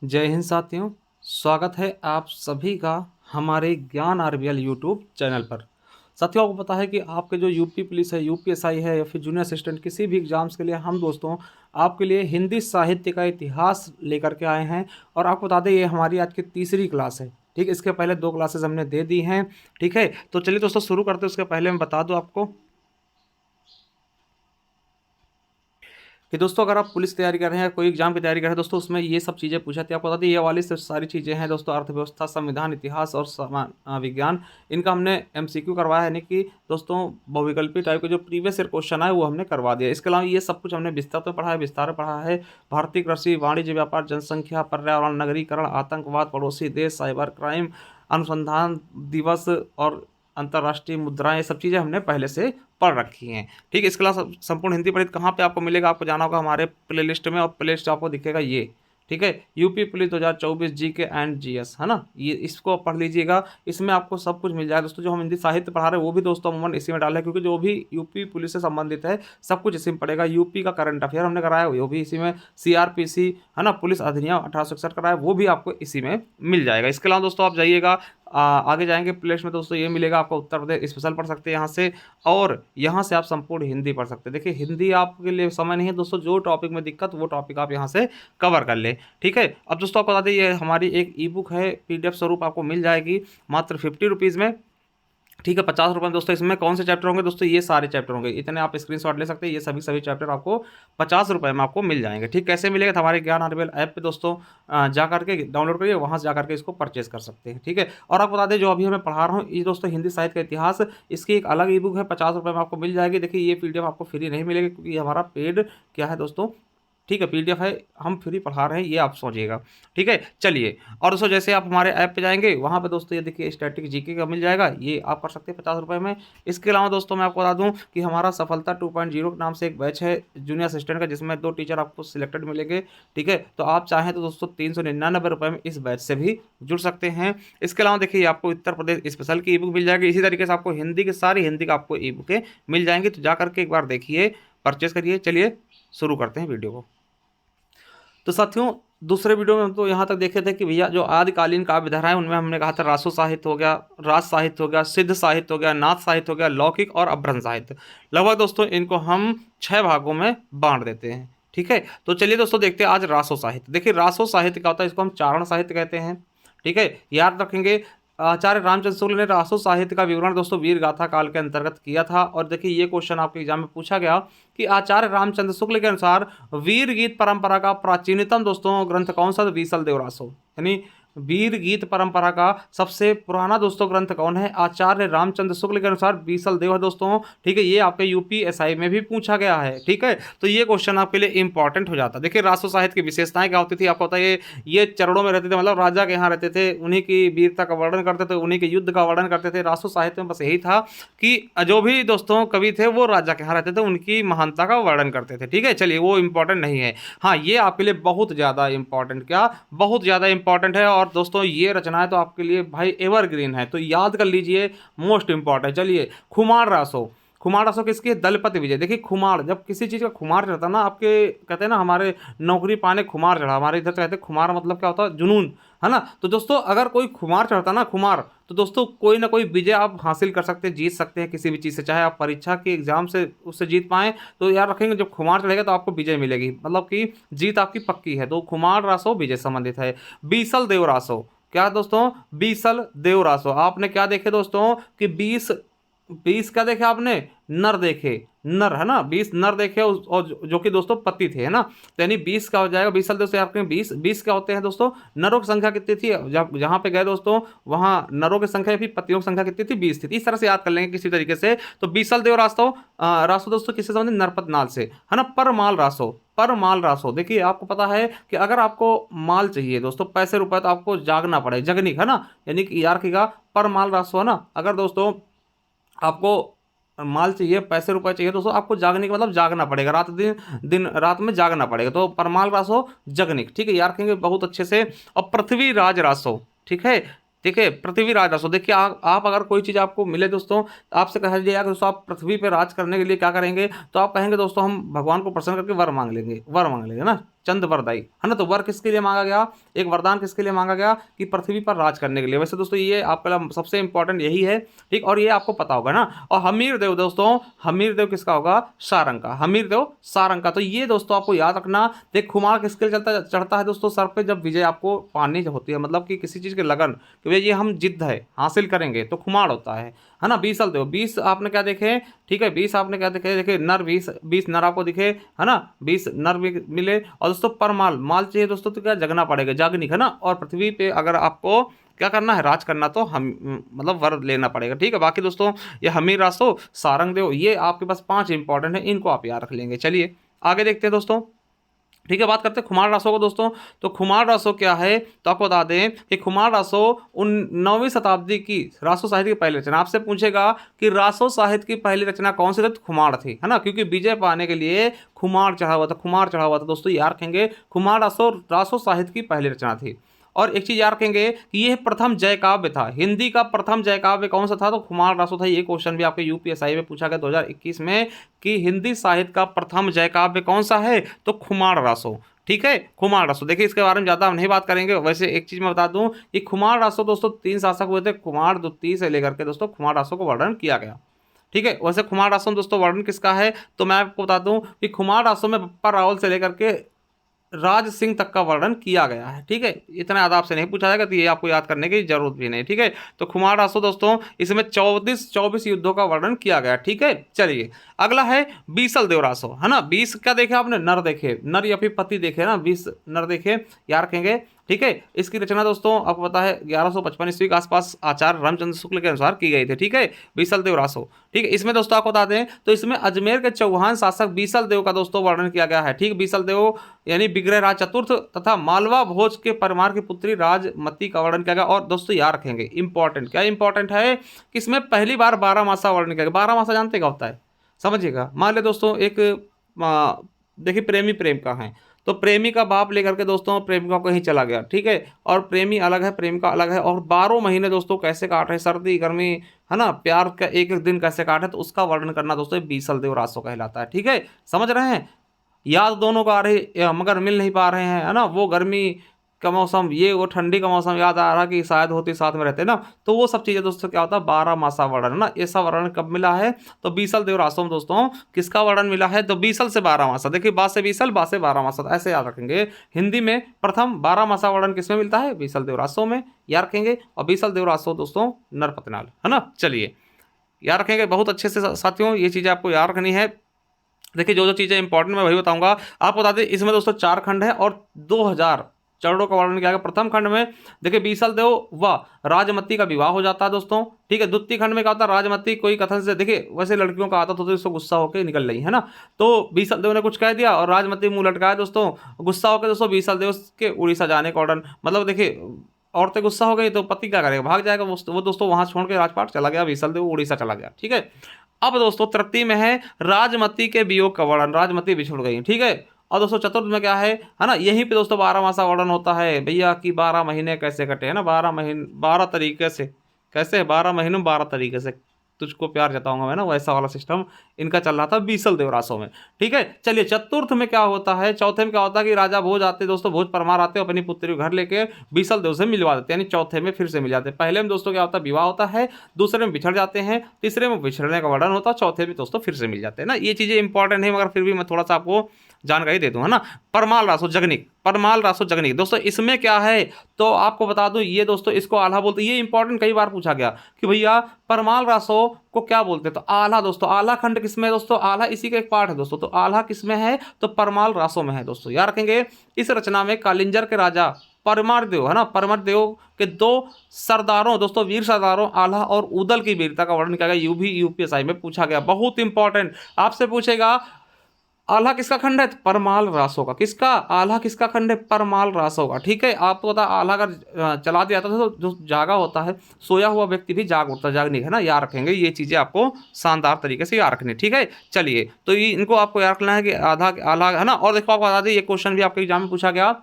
जय हिंद साथियों, स्वागत है आप सभी का हमारे ज्ञान आरबीएल यूट्यूब चैनल पर। साथियों, आपको पता है कि आपके जो यूपी पुलिस है, यूपीएसआई है या फिर जूनियर असिस्टेंट किसी भी एग्जाम्स के लिए हम दोस्तों आपके लिए हिंदी साहित्य का इतिहास लेकर के आए हैं। और आपको बता दें, ये हमारी आज की तीसरी क्लास है। ठीक, इसके पहले 2 क्लासेस हमने दे दी हैं। ठीक है, तो चलिए दोस्तों शुरू करते हैं। उसके पहले मैं बता दूं आपको कि दोस्तों अगर आप पुलिस तैयारी कर रहे हैं, कोई एग्जाम की तैयारी कर रहे हैं दोस्तों, उसमें ये सब चीज़ें पूछा थी। आपको बता दें, ये वाली सिर्फ सारी चीज़ें हैं दोस्तों, अर्थव्यवस्था, संविधान, इतिहास और विज्ञान। इनका हमने एमसीक्यू करवाया है, यानी कि दोस्तों बहुविकल्पी टाइप के जो प्रीवियस ईयर क्वेश्चन आए वो हमने करवा दिया। इसके अलावा ये सब कुछ हमने विस्तार में पढ़ा है, विस्तार में पढ़ा है। भारतीय कृषि, वाणिज्य, व्यापार, जनसंख्या, पर्यावरण, नगरीकरण, आतंकवाद, पड़ोसी देश, साइबर क्राइम, अनुसंधान दिवस और अंतर्राष्ट्रीय मुद्राएं, ये सब चीज़ें हमने पहले से पढ़ रखी हैं। ठीक है, इसके अलावा संपूर्ण हिंदी पढ़ित कहाँ पे आपको मिलेगा, आपको जाना होगा हमारे प्ले लिस्ट में, और प्ले लिस्ट आपको दिखेगा ये। ठीक है, UP police 2024 GK and GS, है ना, ये इसको पढ़ लीजिएगा। इसमें आपको सब कुछ मिल जाएगा दोस्तों। जो हम हिंदी साहित्य पढ़ा रहे हैं वो भी दोस्तों अमूमन इसी में डाला है, क्योंकि जो भी यूपी पुलिस से संबंधित है सब कुछ इसी में पड़ेगा। यूपी का करंट अफेयर हमने कराया है वो भी इसी में, सीआरपीसी है ना, पुलिस अधिनियम 1861 कराया वो भी आपको इसी में मिल जाएगा। इसके अलावा दोस्तों आप जाइएगा, आगे जाएंगे प्ले लिस्ट में दोस्तों, ये मिलेगा आपको उत्तर प्रदेश स्पेशल पढ़ सकते हैं यहाँ से, और यहाँ से आप संपूर्ण हिंदी पढ़ सकते हैं। देखिए, हिंदी आपके लिए समय नहीं है दोस्तों, जो टॉपिक में दिक्कत वो टॉपिक आप यहाँ से कवर कर ले। ठीक है, अब दोस्तों आपको बता दें, ये हमारी एक ई बुक है, पीडीएफ स्वरूप आपको मिल जाएगी मात्र 50 रुपीज़ में। ठीक है, 50 रुपये में दोस्तों। इसमें कौन से चैप्टर होंगे दोस्तों, ये सारे चैप्टर होंगे, इतने आप स्क्रीनशॉट ले सकते हैं। ये सभी चैप्टर आपको 50 रुपये में आपको मिल जाएंगे। ठीक, कैसे मिलेगा, तो हमारे ज्ञान आरबीएल ऐप पे दोस्तों जा करके डाउनलोड करिए, वहाँ से जा करके इसको परचेज कर सकते हैं। ठीक है, और आपको बता दें, जो अभी हमें पढ़ा रहा हूँ ये दोस्तों हिंदी साहित्य का इतिहास, इसकी एक अलग ई बुक है, 50 रुपये में आपको मिल जाएगी। देखिए, ये पीडीएफ आपको फ्री नहीं मिलेगी, क्योंकि ये हमारा पेड क्या है दोस्तों, ठीक है, पीडीएफ है, हम फ्री पढ़ा रहे हैं, ये आप सोचिएगा। ठीक है, चलिए। और दोस्तों जैसे आप हमारे ऐप पे जाएंगे, वहाँ पे दोस्तों ये देखिए स्टैटिक जीके का मिल जाएगा, ये आप कर सकते हैं 50 रुपये में। इसके अलावा दोस्तों मैं आपको बता दूं कि हमारा सफलता 2.0 के नाम से एक बैच है जूनियर असिस्टेंट का, जिसमें 2 टीचर आपको सिलेक्टेड मिलेंगे। ठीक है, तो आप चाहें तो दोस्तों 399 रुपये में इस बैच से भी जुड़ सकते हैं। इसके अलावा देखिए, आपको उत्तर प्रदेश स्पेशल की ई बुक मिल जाएगी। इसी तरीके से आपको हिंदी की सारी हिंदी का आपको ई बुकें मिल जाएंगी, तो जा करके एक बार देखिए, परचेस करिए। चलिए शुरू करते हैं वीडियो को। तो साथियों, दूसरे वीडियो में हम तो यहाँ तक देखे थे कि भैया जो आदिकालीन काव्य धाराएं, उनमें हमने कहा था रासो साहित्य हो गया, राज साहित्य हो गया, सिद्ध साहित्य हो गया, नाथ साहित्य हो गया, लौकिक और अभ्रंश साहित्य। लगभग दोस्तों इनको हम 6 भागों में बांट देते हैं। ठीक है, तो चलिए दोस्तों देखते हैं आज रासो साहित्य। देखिए, रासो साहित्य क्या होता है, इसको हम चारण साहित्य कहते हैं। ठीक है, याद रखेंगे, आचार्य रामचंद्र शुक्ल ने रासो साहित्य का विवरण दोस्तों वीर गाथा काल के अंतर्गत किया था। और देखिए, ये क्वेश्चन आपके एग्जाम में पूछा गया कि आचार्य रामचंद्र शुक्ल के अनुसार वीर गीत परंपरा का प्राचीनतम दोस्तों ग्रंथ कौन सा, बीसल देव रासो, यानी वीर गीत परंपरा का सबसे पुराना दोस्तों ग्रंथ कौन है, आचार्य रामचंद्र शुक्ल के अनुसार बीसल देव है दोस्तों। ठीक है, ये आपके यूपीएसआई में भी पूछा गया है। ठीक है, तो ये क्वेश्चन आपके लिए इंपॉर्टेंट हो जाता है। देखिए, रासो साहित्य की विशेषताएं क्या होती थी, आपको पता है, ये चरणों में रहते थे, मतलब राजा के यहाँ रहते थे, उन्हीं की वीरता का वर्णन करते थे, उन्हीं के युद्ध का वर्णन करते थे। रासो साहित्य में बस यही था कि जो भी दोस्तों कवि थे वो राजा के यहाँ रहते थे, उनकी महानता का वर्णन करते थे। ठीक है, चलिए, वो इंपॉर्टेंट नहीं है। हाँ, ये आपके लिए बहुत ज़्यादा इंपॉर्टेंट, क्या बहुत ज़्यादा इंपॉर्टेंट है। और दोस्तों ये रचनाएं तो आपके लिए भाई एवरग्रीन है, तो याद कर लीजिए, मोस्ट इंपॉर्टेंट। चलिए, खुमार रासो, खुमार रासो किसकी है, दलपति विजय। देखिए, खुमार, जब किसी चीज़ का खुमार चढ़ता है ना, आपके कहते हैं ना हमारे नौकरी पाने खुमार चढ़ा, हमारे इधर तो कहते हैं खुमार मतलब क्या होता है, जुनून, है ना। तो दोस्तों अगर कोई खुमार चढ़ता ना, खुमार, तो दोस्तों कोई ना कोई विजय आप हासिल कर सकते हैं, जीत सकते हैं किसी भी चीज़ से, चाहे आप परीक्षा के एग्जाम से उससे जीत पाएँ। तो याद रखेंगे, जब खुमार चढ़ेगा तो आपको विजय मिलेगी, मतलब कि जीत आपकी पक्की है। तो खुमार रासो विजय संबंधित है। बीसल देव रासो, क्या दोस्तों, बीसल देव रासो, आपने क्या देखे दोस्तों कि 20 20 क्या देखे आपने, नर देखे, नर, है ना, 20 नर देखे, और जो कि दोस्तों पति थे, है ना। तो यानी 20 का हो जाएगा, 20 साल दोस्तों आपके 20 क्या होते हैं दोस्तों, नरों की संख्या कितनी थी, जब जहाँ पे गए दोस्तों वहाँ नरों की संख्या फिर पतियों की संख्या कितनी थी, 20 थी। इस तरह से याद कर लेंगे किसी तरीके से। तो बीसल देव रासो, रासो दोस्तों किससे संबंधित, नरपत नाल से, है ना। परमाल रासो, परमाल रासो, देखिए आपको पता है कि अगर आपको माल चाहिए दोस्तों, पैसे रुपए, तो आपको जागना पड़े, जगनिक, है ना, यानी कि यार की परमाल रासो, है ना। अगर दोस्तों आपको माल चाहिए, पैसे रुपए चाहिए दोस्तों, आपको जागने का मतलब जागना पड़ेगा, रात दिन, दिन रात में जागना पड़ेगा। तो परमाल रासो, जगनिक। ठीक है, यार कहेंगे बहुत अच्छे से। और पृथ्वी राज रासो, ठीक है, ठीक है, पृथ्वी राज रासो। देखिए, आप अगर कोई चीज़ आपको मिले दोस्तों, आपसे कहा जाए कि दोस्तों आप पृथ्वी पर राज करने के लिए क्या करेंगे, तो आप कहेंगे दोस्तों हम भगवान को प्रसन्न करके वर मांग लेंगे, वर मांग लेंगे ना। चंद वरदाई, है ना। तो वर किसके लिए मांगा गया, एक वरदान किसके लिए मांगा गया कि पृथ्वी पर राज करने के लिए। वैसे दोस्तों ये आपका सबसे इंपॉर्टेंट यही है, ठीक, और ये आपको पता होगा ना। और हमीर देव दोस्तों, हमीर देव किसका होगा, सारंग का, हमीर देव सारंग का। तो ये दोस्तों आपको याद रखना। देख खुमार किसके लिए चढ़ता है दोस्तों सर पे, जब विजय आपको पानी होती है, मतलब कि किसी चीज के लगन कि भैया ये हम जिद्द है हासिल करेंगे, तो खुमार होता है ना। बीसल देव, 20 आपने क्या देखे, ठीक है, 20 आपने क्या देखे, देखे नर 20 नर आपको दिखे, है ना, 20 नर भी मिले। और दोस्तों परमाल, माल चाहिए दोस्तों, तो क्या जगना पड़ेगा, जागनिक, है ना। और पृथ्वी पे अगर आपको क्या करना है, राज करना, तो हम मतलब वर लेना पड़ेगा, ठीक है। बाकी दोस्तों ये हमीर रासो, सारंग देव, ये आपके पास 5 इंपॉर्टेंट है, इनको आप याद रख लेंगे। चलिए आगे देखते हैं दोस्तों, ठीक है। बात करते हैं खुमार रासो को दोस्तों। तो खुमार रासो क्या है, तो आपको बता दें कि खुमार रासो 9वीं शताब्दी की रासो साहित्य की पहली रचना। आपसे पूछेगा कि रासो साहित्य की पहली रचना कौन सी थी, तो खुमार थी, है ना, क्योंकि विजय पाने के लिए खुमार चढ़ा हुआ था, खुमार चढ़ा हुआ था दोस्तों, याद रखेंगे। खुमार रासो रासो साहित्य की पहली रचना थी। और एक चीज याद रखेंगे कि यह प्रथम जय काव्य था, हिंदी का प्रथम जय काव्य कौन सा था, तो खुमार रासो था। ये क्वेश्चन भी आपके यूपीएसआई में पूछा गया 2021 में कि हिंदी साहित्य का प्रथम जय काव्य कौन सा है, तो खुमार रासो, ठीक है, खुमार रासो। देखिए इसके बारे में ज़्यादा हम नहीं बात करेंगे। वैसे एक चीज़ मैं बता दूं कि खुमार रासो दोस्तों 3 शासक हुए थे, कुमार द्वितीय से लेकर के दोस्तों खुमार रासो को वर्णन किया गया, ठीक है। वैसे खुमार रासो में दोस्तों वर्णन किसका है, तो मैं आपको बता दूं कि खुमार रासो में बप्पा रावल से लेकर के राज सिंह तक का वर्णन किया गया है, ठीक है। इतना याद आपसे नहीं पूछा जाएगा, तो ये आपको याद करने की जरूरत भी नहीं, ठीक है। तो खुमार रासो दोस्तों इसमें 24 युद्धों का वर्णन किया गया, ठीक है। चलिए अगला है बीसल देव रासो, है ना। 20 क्या देखे आपने, नर देखे, नर या फिर पति देखे ना, 20 नर देखे, याद रखेंगे, ठीक है। इसकी रचना दोस्तों आपको पता है 1155 ईस्वी के आसपास आचार्य रामचंद्र शुक्ल के अनुसार की गई थी, ठीक है, बीसल देव रासो, ठीक है। इसमें दोस्तों आपको बता दें तो इसमें अजमेर के चौहान शासक बीसल देव का दोस्तों वर्णन किया गया है, ठीक। बीसल देव यानी विग्रह राज चतुर्थ तथा मालवा भोज के परमार की पुत्री राजमती का वर्णन किया गया। और दोस्तों याद रखेंगे इंपॉर्टेंट, क्या इंपॉर्टेंट है कि इसमें पहली बार 12 मासा वर्णन किया गया। 12 मासा जानते क्या होता है, समझिएगा। मान ले दोस्तों एक देखिए प्रेमी प्रेम का है, तो प्रेमी का बाप लेकर के दोस्तों प्रेमिका कहीं चला गया, ठीक है, और प्रेमी अलग है प्रेमिका अलग है, और 12 महीने दोस्तों कैसे काट रहे, सर्दी गर्मी, है ना, प्यार का एक एक दिन कैसे काटे, तो उसका वर्णन करना दोस्तों बीसल देव रासो कहलाता है, ठीक है। समझ रहे हैं, याद दोनों को आ रही मगर मिल नहीं पा रहे हैं, है ना। वो गर्मी का मौसम, ये वो ठंडी का मौसम याद आ रहा कि शायद होती साथ में रहते ना, तो वो सब चीज़ें दोस्तों क्या होता है 12 मासा वर्णन, है ना। ऐसा वर्णन कब मिला है, तो बीसल देव रासो में दोस्तों किसका वर्णन मिला है, तो बीसल से 12 मासा। देखिए बा से बीसल, बा से 12 मासा, तो ऐसे याद रखेंगे। हिंदी में प्रथम 12 मासा वर्णन किसमें मिलता है, बीसल देव रासो में, याद रखेंगे। और बीसल देव रासो दोस्तों नरपतनाल, है ना। चलिए याद रखेंगे बहुत अच्छे से साथियों, ये चीज़ें आपको याद रखनी है। देखिए जो जो चीज़ें इंपॉर्टेंट मैं वही बताऊंगा आपको। बता दें इसमें दोस्तों 4 खंड है और 2000 चरणों का वर्णन किया गया। प्रथम खंड में देखिए बीसल देव व राजमती का विवाह हो जाता है दोस्तों, ठीक है। द्वितीय खंड में क्या होता है, राजमती कोई कथन से, देखिए वैसे लड़कियों का आदत होता है उसको गुस्सा होकर निकल रही है ना, तो बीसल देव ने कुछ कह दिया और राजमती मुंह लटकाया दोस्तों, गुस्सा होकर दोस्तों बीसल देव के उड़ीसा जाने का ऑर्डर, मतलब देखिए औरतें गुस्सा हो गई तो पति क्या करेगा, भाग जाएगा। वो दोस्तों वहां छोड़ के राजपाट चला गया, बीसल देव उड़ीसा चला गया, ठीक है। अब दोस्तों तृतीय में है राजमती के वियोग का वर्णन, राजमती बिछुड़ गई, ठीक है। और दोस्तों चतुर्थ में क्या है ना, यहीं पे दोस्तों 12 मासा वर्णन होता है भैया कि 12 महीने कैसे कटे, है ना, 12 महीने 12 तरीके से, कैसे 12 महीनों 12 तरीके से तुझको प्यार जताऊंगा मैं ना, वैसा वाला सिस्टम इनका चल रहा था बीसल देव रासो में, ठीक है। चलिए चतुर्थ में क्या होता है, चौथे में क्या होता है कि राजा भोज आते दोस्तों, भोज परमार आते अपनी पुत्री को घर लेके बीसल देव से मिलवा देते, यानी चौथे में फिर से मिल जाते। पहले में दोस्तों क्या होता है, विवाह होता है, दूसरे में बिछड़ जाते हैं, तीसरे में बिछड़ने का वर्णन होता है, चौथे में दोस्तों फिर से मिल जाते हैं ना। ये चीजें इंपॉर्टेंट है मगर फिर भी मैं थोड़ा सा आपको जानकारी दे दूं, है ना। परमाल रासो जगनिक, परमाल रासो जगनिक दोस्तों इसमें क्या है, तो आपको बता दूं ये दोस्तों इसको आल्हा बोलते हैं। ये इंपॉर्टेंट कई बार पूछा गया कि भैया परमाल रासो को क्या बोलते हैं, तो आल्हा दोस्तों, आल्हा खंड किसमें है दोस्तों, आल्हा इसी का एक पार्ट है दोस्तों, तो आल्हा किसमें है, तो परमाल रासो में है दोस्तों, याद रखेंगे। इस रचना में कालिंजर के राजा परमार देव, है ना, परमार देव के 2 सरदारों दोस्तों, वीर सरदारों आल्हा और उदल की वीरता का वर्णन किया गया। यू भी यूपीएसआई में पूछा गया, बहुत इंपॉर्टेंट आपसे पूछेगा आल्हा किसका खंड है, परमाल रासो का, किसका, आल्हा किसका खंड है, परमाल रासो का, ठीक है। आपको पता आल्हा अगर चला दिया था तो जो जागा होता है सोया हुआ व्यक्ति भी जाग उठता, जागने है ना, याद रखेंगे। ये चीजें आपको शानदार तरीके से याद रखनी, ठीक है। चलिए तो ये इनको आपको याद रखना है कि आधा आल्हा, है ना। और देखो आपको बता दें ये क्वेश्चन भी आपके एग्जाम में पूछा गया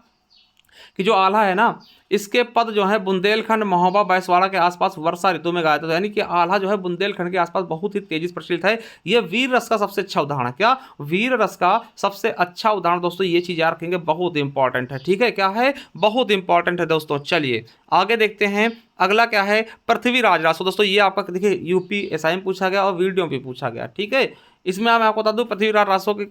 कि जो आल्हा है ना, इसके पद जो है बुंदेलखंड, महोबा, बांसवाड़ा के आसपास वर्षा ऋतु में गाया था। यानी कि आल्हा जो है बुंदेलखंड के आसपास बहुत ही तेजी से प्रचलित है। ये वीर रस का सबसे अच्छा उदाहरण है। क्या? वीर रस का सबसे अच्छा उदाहरण दोस्तों। ये चीज याद रखेंगे, बहुत इंपॉर्टेंट है। ठीक है, क्या है? बहुत इंपॉर्टेंट है दोस्तों। चलिए आगे देखते हैं। अगला क्या है? पृथ्वीराज रासो। दोस्तों ये आपका देखिए यूपी एसआई में पूछा गया और वीडियो में भी पूछा गया। ठीक है, इसमें मैं आपको बता दूं पृथ्वीराज रासो के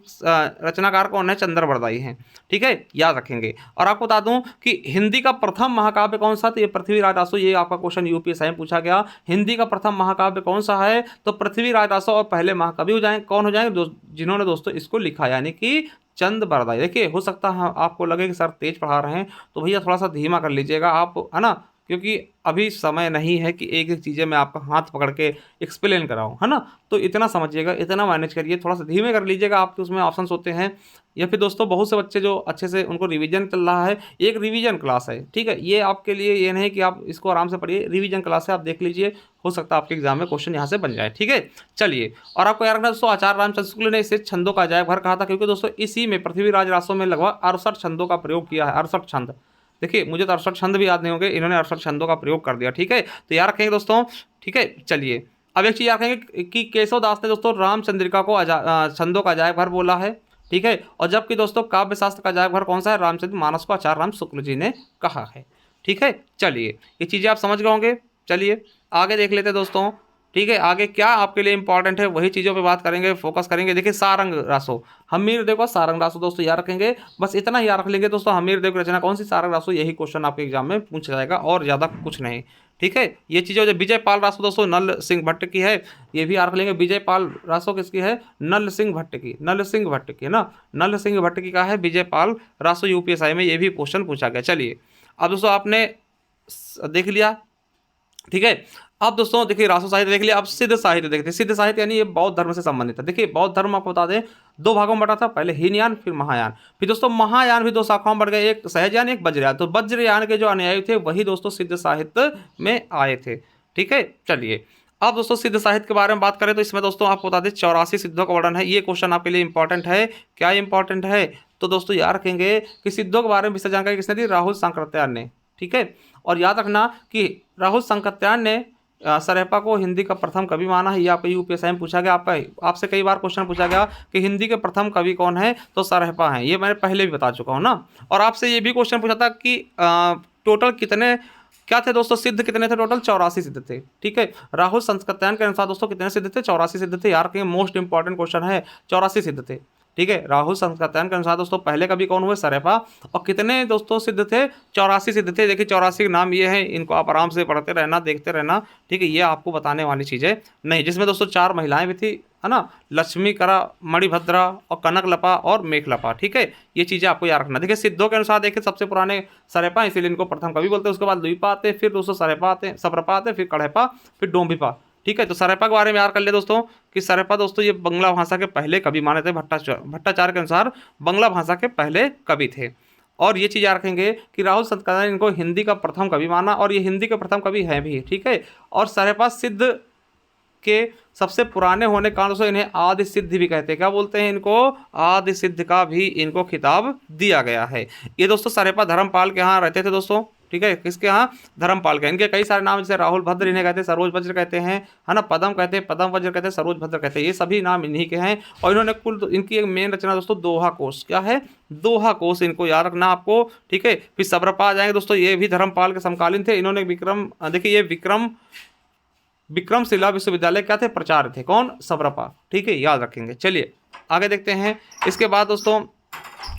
रचनाकार कौन है? चंद्र बरदाई हैं। ठीक है, याद रखेंगे। और आपको बता दूं कि हिंदी का प्रथम महाकाव्य कौन सा? तो ये पृथ्वीराज रासो। ये आपका क्वेश्चन यूपीएसआई में पूछा गया, हिंदी का प्रथम महाकाव्य कौन सा है? तो पृथ्वीराज रासो। और पहले महाकवि हो जाएंगे कौन? हो जाएंगे जिन्होंने दोस्तों इसको लिखा, यानी कि चंद बरदाई। देखिए हो सकता है आपको लगे कि सर तेज पढ़ा रहे हैं, तो भैया थोड़ा सा धीमा कर लीजिएगा आप, है ना, क्योंकि अभी समय नहीं है कि एक एक चीज़ें मैं आपका हाथ पकड़ के एक्सप्लेन कराऊं, है ना। तो इतना समझिएगा, इतना मैनेज करिए, थोड़ा सा धीमे कर लीजिएगा। आपके उसमें ऑप्शंस होते हैं। या फिर दोस्तों बहुत से बच्चे जो अच्छे से उनको रिवीजन चल रहा है, एक रिवीजन क्लास है। ठीक है, ये आपके लिए ये नहीं कि आप इसको आराम से पढ़िए, रिवीजन क्लास है, आप देख लीजिए, हो सकता है आपके एग्जाम में क्वेश्चन यहाँ से बन जाए। ठीक है, चलिए। और आपको याद रखना दोस्तों, आचार्य रामचंद्र शुक्ल ने इसे छंदों का अजायब घर कहा था, क्योंकि दोस्तों इसी में पृथ्वीराज रासो में लगभग 68 छंदों का प्रयोग किया है। 68 छंद। देखिए मुझे तो 68 छंद भी याद नहीं होंगे, इन्होंने 68 छंदों का प्रयोग कर दिया। ठीक है, तो याद रखेंगे दोस्तों। ठीक है, चलिए अब एक चीज याद रखेंगे कि केशव दास ने दोस्तों रामचंद्रिका को छंदों का अजायब घर बोला है। ठीक है, और जबकि दोस्तों काव्य शास्त्र का अजायब घर कौन सा है? रामचरित मानस को आचार्य राम शुक्ल जी ने कहा है। ठीक है, चलिए ये चीजें आप समझ गए होंगे। चलिए आगे देख लेते हैं दोस्तों। ठीक है, आगे क्या आपके लिए इंपॉर्टेंट है वही चीज़ों पे बात करेंगे, फोकस करेंगे। देखिए सारंग रासो, हमीर देव का सारंग रासो दोस्तों याद रखेंगे। बस इतना ही याद रख लेंगे दोस्तों, हमीर देव की रचना कौन सी? सारंग रासो। यही क्वेश्चन आपके एग्जाम में पूछा जाएगा और ज़्यादा कुछ नहीं। ठीक है, ये चीज़ें जो विजय पाल रासो दोस्तों नल सिंह भट्ट की है, ये भी याद रख लेंगे। विजय पाल रासो किसकी है? नल सिंह भट्ट की, नल सिंह भट्ट की, है ना। नल सिंह भट्ट की का है विजय पाल रासो, यूपीएसआई में ये भी क्वेश्चन पूछा गया। चलिए अब दोस्तों आपने देख लिया। ठीक है, अब दोस्तों देखिए रासो साहित्य देख लिया। अब सिद्ध साहित्य देखते हैं। सिद्ध साहित्य यानी ये बौद्ध धर्म से संबंधित है। देखिए बौद्ध धर्म आपको बता दें दो भागों में बटा था, पहले हीनयान फिर महायान। फिर दोस्तों महायान भी दो शाखाओं में बढ़ गए, एक सहजयान एक वज्रयान। तो वज्रयान के जो अनुयायी थे वही दोस्तों सिद्ध साहित्य में आए थे। ठीक है, चलिए अब दोस्तों सिद्ध साहित्य के बारे में बात करें तो इसमें दोस्तों आपको बता दें 84 सिद्धों का वर्णन है। ये क्वेश्चन आपके लिए इंपॉर्टेंट है। क्या इंपॉर्टेंट है? तो दोस्तों याद रखेंगे कि सिद्धों के बारे में विस्तृत जानकारी किसने दी? राहुल सांकृत्यायन ने। ठीक है, और याद रखना कि राहुल सांकृत्यायन ने सरहपा को हिंदी का प्रथम कवि माना है। ये आपको यूपीएसआई में पूछा गया। आपसे कई बार क्वेश्चन पूछा गया कि हिंदी के प्रथम कवि कौन है? तो सरहपा हैं। ये मैंने पहले भी बता चुका हूँ ना। और आपसे ये भी क्वेश्चन पूछा था कि टोटल कितने क्या थे दोस्तों? सिद्ध कितने थे? टोटल 84 सिद्ध थे। ठीक है, राहुल सांकृत्यायन के अनुसार दोस्तों कितने सिद्ध थे? 84 सिद्ध थे। यार के मोस्ट इंपॉर्टेंट क्वेश्चन है, 84 सिद्ध थे। ठीक है, राहुल सांकृत्यायन के अनुसार दोस्तों पहले कवि कौन हुए? सरहपा। और कितने दोस्तों सिद्ध थे? 84 सिद्ध थे। देखिए 84 के नाम ये हैं, इनको आप आराम से पढ़ते रहना, देखते रहना। ठीक है, ये आपको बताने वाली चीज़ें नहीं, जिसमें दोस्तों 4 महिलाएं भी थी, है ना, लक्ष्मीकरा, मणिभद्रा और कनकलपा और मेघलपा। ठीक है, ये चीज़ें आपको याद रखना। देखिए सिद्धों के अनुसार देखिए सबसे पुराने सरहपा, इसीलिए इनको प्रथम कवि बोलते हैं। उसके बाद लुइपा आते, फिर दोस्तों सरहपा आते, सप्रपा आते, फिर कढ़ेपा, फिर डोम्भिपा। ठीक है, तो सरहपा के बारे में याद कर ले दोस्तों कि सरहपा दोस्तों ये बंगला भाषा के पहले कवि माने थे। भट्टाचार्य के अनुसार बंगला भाषा के पहले कवि थे। और ये चीज़ याद रखेंगे कि राहुल सांकृत्यायन ने इनको हिंदी का प्रथम कवि माना, और ये हिंदी के प्रथम कवि हैं भी। ठीक है, और सरहपा सिद्ध के सबसे पुराने होने के कारण दोस्तों इन्हें आदि सिद्ध भी कहते हैं। क्या बोलते हैं इनको? आदि सिद्ध का भी इनको खिताब दिया गया है। ये दोस्तों सरहपा धर्मपाल के यहाँ रहते थे दोस्तों। ठीक है, किसके यहाँ? धर्मपाल के। इनके कई सारे नाम, जैसे राहुल भद्र इन्हें कहते हैं, सरोज वज्र कहते हैं, है ना, पदम कहते हैं, पदम वज्र कहते हैं, सरोज भद्र कहते हैं। ये सभी नाम इन्हीं के हैं। और इन्होंने कुल इनकी एक मेन रचना दोस्तों दोहा कोश। क्या है? दोहा कोश, इनको याद रखना आपको। ठीक है, फिर सब्रपा आ जाएंगे दोस्तों, ये भी धर्मपाल के समकालीन थे। इन्होंने देखिए ये विक्रमशिला विश्वविद्यालय क्या थे? प्राचार्य थे। कौन? सब्रपा। ठीक है, याद रखेंगे। चलिए आगे देखते हैं। इसके बाद दोस्तों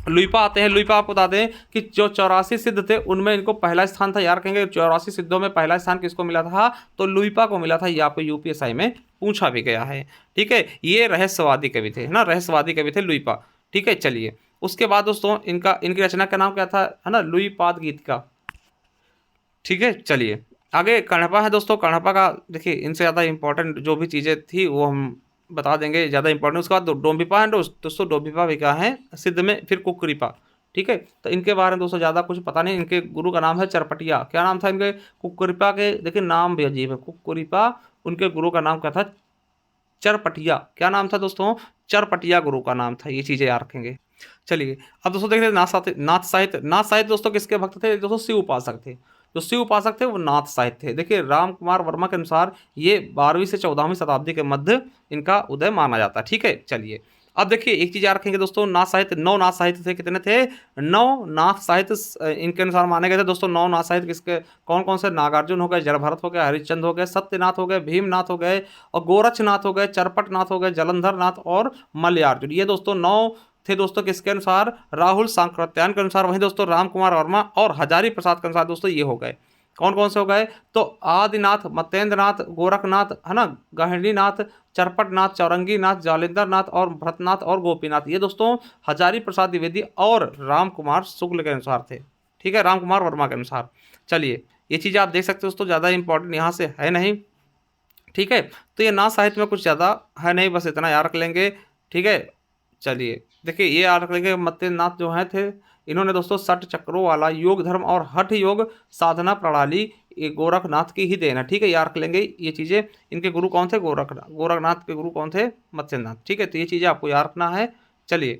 लुइपा आते हैं। लुइपा आपको बता दें कि जो 84 सिद्ध थे उनमें इनको पहला स्थान था। यार कहेंगे 84 सिद्धों में पहला स्थान किसको मिला था? तो लुइपा को मिला था। ये आपको यूपीएसआई में पूछा भी गया है। ठीक है, ये रहस्यवादी कवि थे, है ना, रहस्यवादी कवि थे लुइपा। ठीक है, चलिए उसके बाद दोस्तों इनकी रचना का नाम क्या था? है ना, लुइपाद गीतिका। ठीक है, चलिए आगे कण्हपा है दोस्तों। कण्हपा का देखिए इनसे ज़्यादा इंपॉर्टेंट जो भी चीज़ें थी वो हम बता देंगे, ज़्यादा इंपॉर्टेंट। उसके बाद डोम्भिपा है दोस्तों। डोम्भिपा भी क्या है? सिद्ध में। फिर कुक्कुरिपा। ठीक है, तो इनके बारे में दोस्तों ज़्यादा कुछ पता नहीं। इनके गुरु का नाम है चरपटिया। क्या नाम था इनके? कुक्कुरिपा के देखिए नाम भी अजीब है, कुक्कुरिपा। उनके गुरु का नाम क्या था? चरपटिया। क्या नाम था दोस्तों? चरपटिया गुरु का नाम था। ये चीज़ें याद रखेंगे। चलिए, अब दोस्तों देख रहे हैं नाथ साहित्य दोस्तों किसके भक्त थे? दोस्तों शिव उपासक थे। जो शिव उपासक थे वो नाथ साहित्य थे। देखिए राम कुमार वर्मा के अनुसार ये 12वीं से 14वीं शताब्दी के मध्य इनका उदय माना जाता है। ठीक है, चलिए अब देखिए एक चीज याद रखेंगे दोस्तों, नाथ साहित्य 9 नाथ साहित्य थे। कितने थे? 9 नाथ साहित्य इनके अनुसार माने गए थे दोस्तों। 9 नाथ साहित्य किसके कौन कौन से? नागार्जुन हो गए, जड़भरत हो गए, हरिश्चंद्र हो गए, सत्यनाथ हो गए, भीमनाथ हो गए और गोरक्षनाथ हो गए, चरपटनाथ हो गए, जलंधर नाथ और मलयार्जुन। ये दोस्तों 9 थे दोस्तों किसके अनुसार? राहुल सांकृत्यायन के अनुसार। वहीं दोस्तों राम कुमार वर्मा और हजारी प्रसाद के अनुसार दोस्तों ये हो गए। कौन कौन से हो गए? तो आदिनाथ, मतेंद्रनाथ, गोरखनाथ है ना, गहनीनाथ, चरपटनाथ, चौरंगीनाथ, जालिंदरनाथ और भरतनाथ और गोपीनाथ। ये दोस्तों हजारी प्रसाद द्विवेदी और राम कुमार शुक्ल के अनुसार थे। ठीक है, राम कुमार वर्मा के अनुसार। चलिए ये चीज़ आप देख सकते हो दोस्तों, ज़्यादा इंपॉर्टेंट यहाँ से है नहीं। ठीक है, तो ये नाथ साहित्य में कुछ ज़्यादा है नहीं, बस इतना याद रख लेंगे। ठीक है, चलिए देखिए ये याद रख लेंगे, मत्स्यनाथ जो हैं थे, इन्होंने दोस्तों 60 चक्रों वाला योग धर्म और हठ योग साधना प्रणाली ये गोरखनाथ की ही देन है। ठीक है, याद रख लेंगे ये चीज़ें। इनके गुरु कौन थे? गोरखनाथ के गुरु कौन थे? मत्स्यनाथ। ठीक है, तो ये चीज़ें आपको याद रखना है। चलिए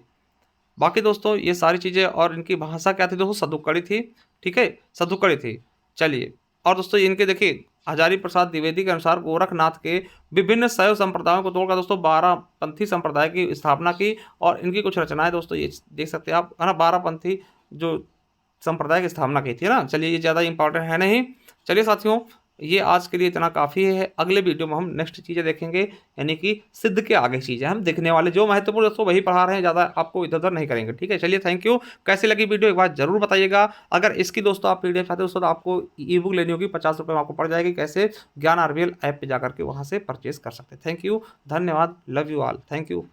बाकी दोस्तों ये सारी चीज़ें, और इनकी भाषा क्या थी दोस्तों? सदुक्कड़ी थी। ठीक है, सदुक्कड़ी थी। चलिए और दोस्तों इनके देखिए हजारी प्रसाद द्विवेदी के अनुसार गोरखनाथ के विभिन्न शैव संप्रदायों को तोड़कर दोस्तों 12 पंथी संप्रदाय की स्थापना की। और इनकी कुछ रचनाएं दोस्तों ये देख सकते हैं आप, है ना, 12 पंथी जो संप्रदाय की स्थापना की थी ना। चलिए ये ज़्यादा इंपॉर्टेंट है नहीं। चलिए साथियों ये आज के लिए इतना काफ़ी है। अगले वीडियो में हम नेक्स्ट चीज़ें देखेंगे, यानी कि सिद्ध के आगे चीज़ें हम देखने वाले, जो महत्वपूर्ण दोस्तों वही पढ़ा रहे हैं, ज़्यादा आपको इधर उधर नहीं करेंगे। ठीक है, चलिए थैंक यू। कैसी लगी वीडियो एक बार जरूर बताइएगा। अगर इसकी दोस्तों आप पीडीएफ चाहते हो दोस्तों तो आपको ई बुक लेनी होगी, 50 रुपये में आपको पड़ जाएगी। कैसे? ज्ञान आरबीएल ऐप पर जाकर के वहाँ से परचेज कर सकते हैं। थैंक यू, धन्यवाद, love you all, thank you.